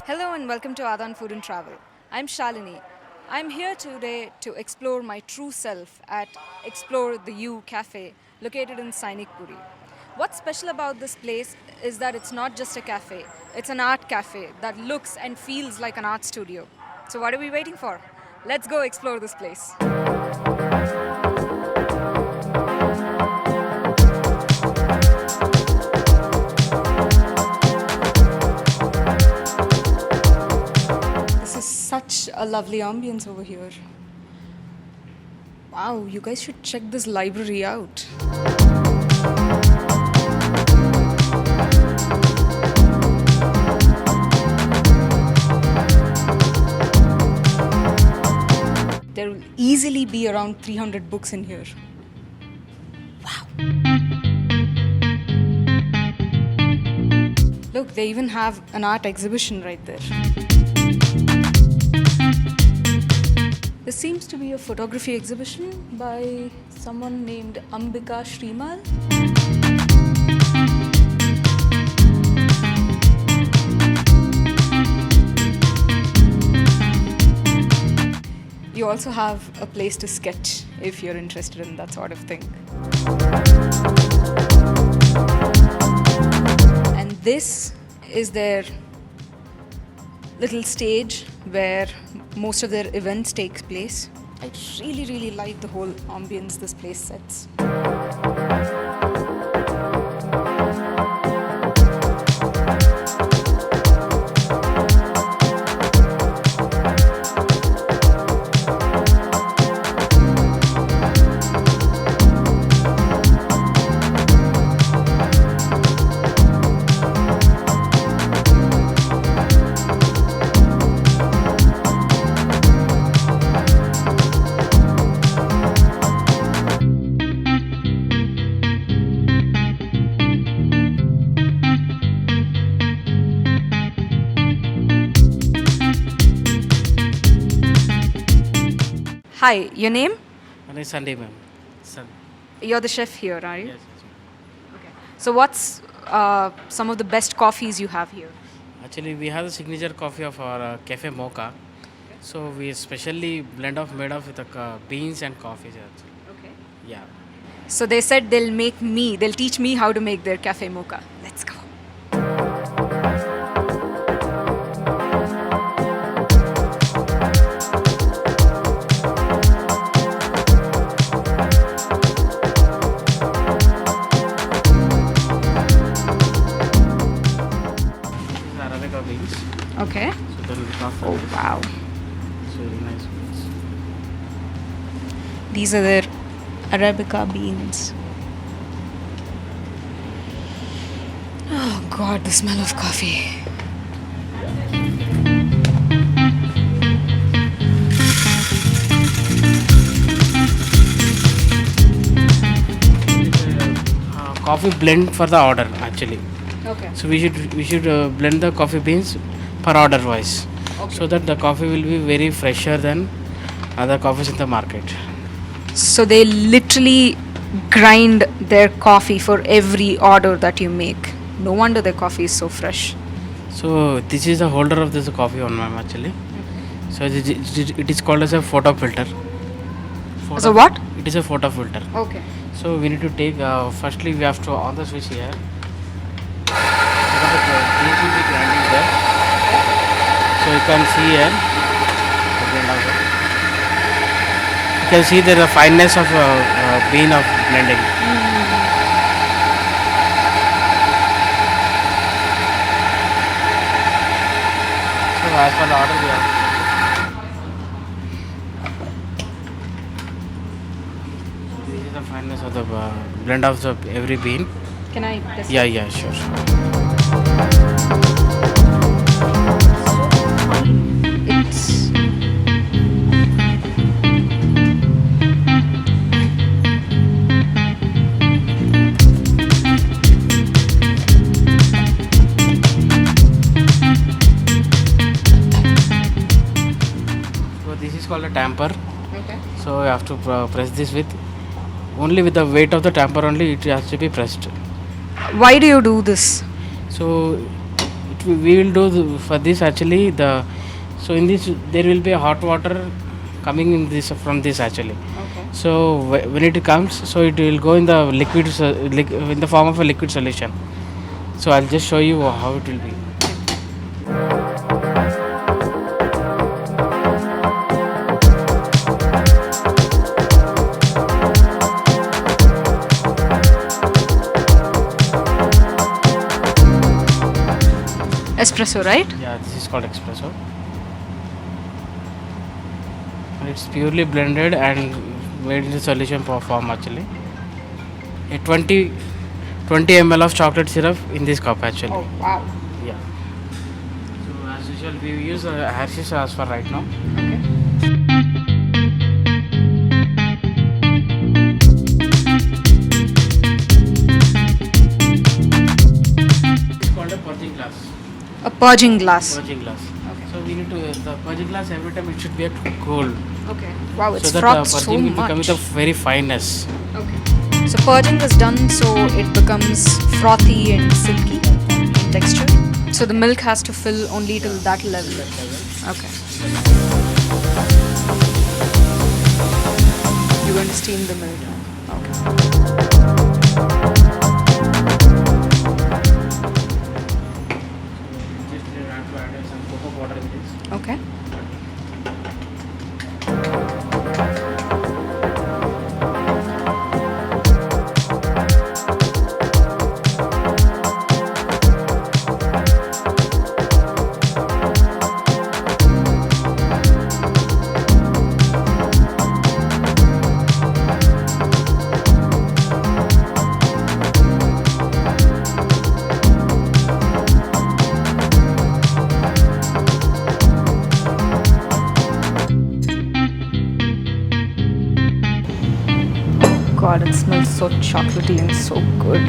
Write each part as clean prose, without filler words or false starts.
Hello and welcome to Aadhan Food and Travel. I'm Shalini. I'm here today to explore my true self at Explore the U Cafe located in Sainikpuri. What's special about this place is that it's not just a cafe, it's an art cafe that looks and feels like an art studio. So, what are we waiting for? Let's go explore this place. This is such a lovely ambience over here. Wow, you guys should check this library out. There will easily be around 300 books in here. Wow. Look, they even have an art exhibition right there. This seems to be a photography exhibition by someone named Ambika Shrimal. You also have a place to sketch if you're interested in that sort of thing. And this is their little stage where most of their events take place. I really like the whole ambience this place sets. Hi, your name? My name is Sunday, ma'am. You're the chef here, are you? Yes, ma'am. Okay. So what's some of the best coffees you have here? Actually, we have the signature coffee of our cafe mocha. So we specially blend of made of with the beans and coffee. Okay. Yeah. So they said they'll teach me how to make their cafe mocha. Let's go. This is Arabica beans. Okay. So there will be coffee. Oh wow. It's very nice beans. These are their Arabica beans. Oh god, the smell of coffee. Coffee blend for the order actually. Okay. So we should blend the coffee beans per order wise. Okay. So that the coffee will be very fresher than other coffees in the market. So they literally grind their coffee for every order that you make. No wonder their coffee is so fresh. So this is the holder of this coffee on ma'am actually. So it is called as a photo filter. So what? It is a photo filter. Okay. So we need to take firstly we have to on the switch here. Because the beans will be grinding there. So you can see here. You can see there the fineness of bean of blending. So as per the order we have. This is the fineness of the blend of the every bean. Can I test Yeah, yeah, sure. It's So this is called a tamper. okay. So you have to press this with only with the weight of the tamper only it has to be pressed. Why do you do this? So we will do for this actually so in this there will be a hot water coming in this from this actually. Okay. So when it comes, so it will go in the liquid in the form of a liquid solution. So I'll just show you how it will be. Espresso, right? Yeah, this is called espresso. And it's purely blended and made in the solution form actually. A 20 ml of chocolate syrup in this cup actually. Oh, wow. Yeah. So as usual we use Hershey's as for right now. Okay. It's called a purging glass. A purging glass. Purging glass. Okay. So we need to the purging glass every time it should be at cold. Okay. Wow, it's So that frothed so purging will become much. with a very fineness. Okay. So purging is done so it becomes frothy and silky in texture. So the milk has to fill only till that level. Okay. You're going to steam the milk. Okay. Just have to add some cocoa powder in this. Okay. God, it smells so chocolatey and so good.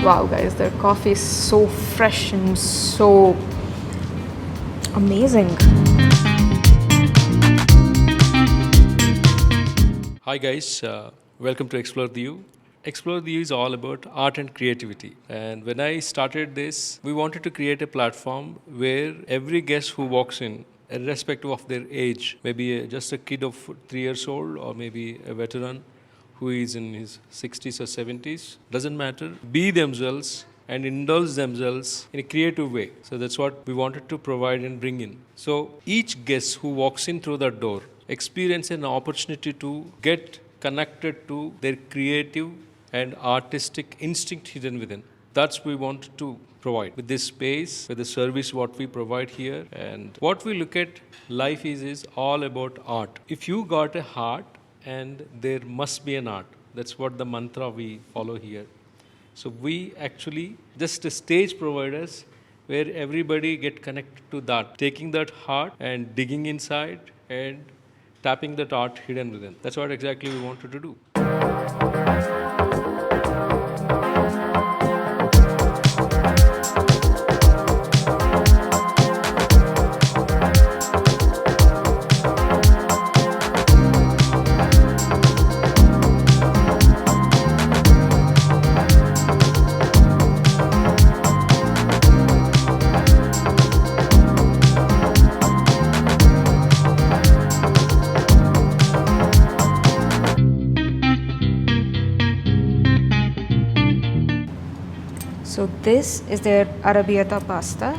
Wow, guys, their coffee is so fresh and so amazing. Hi guys, welcome to Explore the U. Explore the U is all about art and creativity. And when I started this, we wanted to create a platform where every guest who walks in, irrespective of their age, maybe just a kid of 3 years old or maybe a veteran who is in his 60s or 70s, doesn't matter, be themselves and indulge themselves in a creative way. So that's what we wanted to provide and bring in. So each guest who walks in through that door experience an opportunity to get connected to their creative and artistic instinct hidden within. That's we want to provide with this space, with the service what we provide here. And what we look at life is all about art. If you got a heart, and there must be an art. That's what the mantra we follow here. So we actually just a stage providers where everybody get connected to that, taking that heart and digging inside and tapping that art hidden within. That's what exactly we wanted to do. So this is their arrabbiata pasta,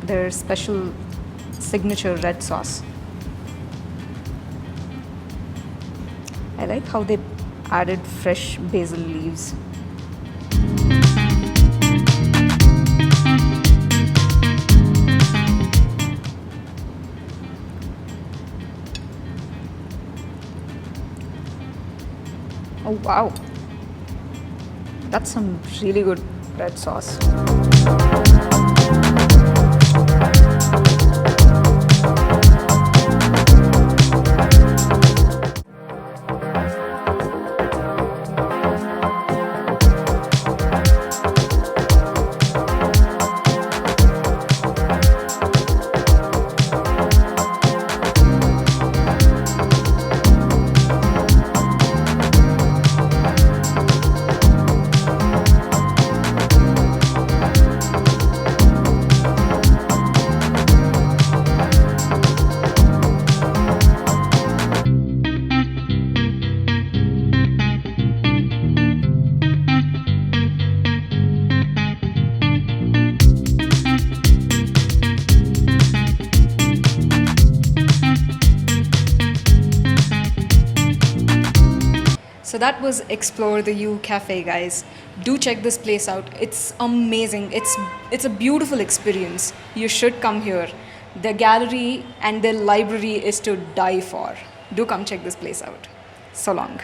their special signature red sauce. I like how they added fresh basil leaves. Oh wow, that's some really good red sauce. So that was Explore the U Cafe, guys. Do check this place out. It's amazing. It's a beautiful experience. You should come here. The gallery and the library is to die for. Do come check this place out. So long.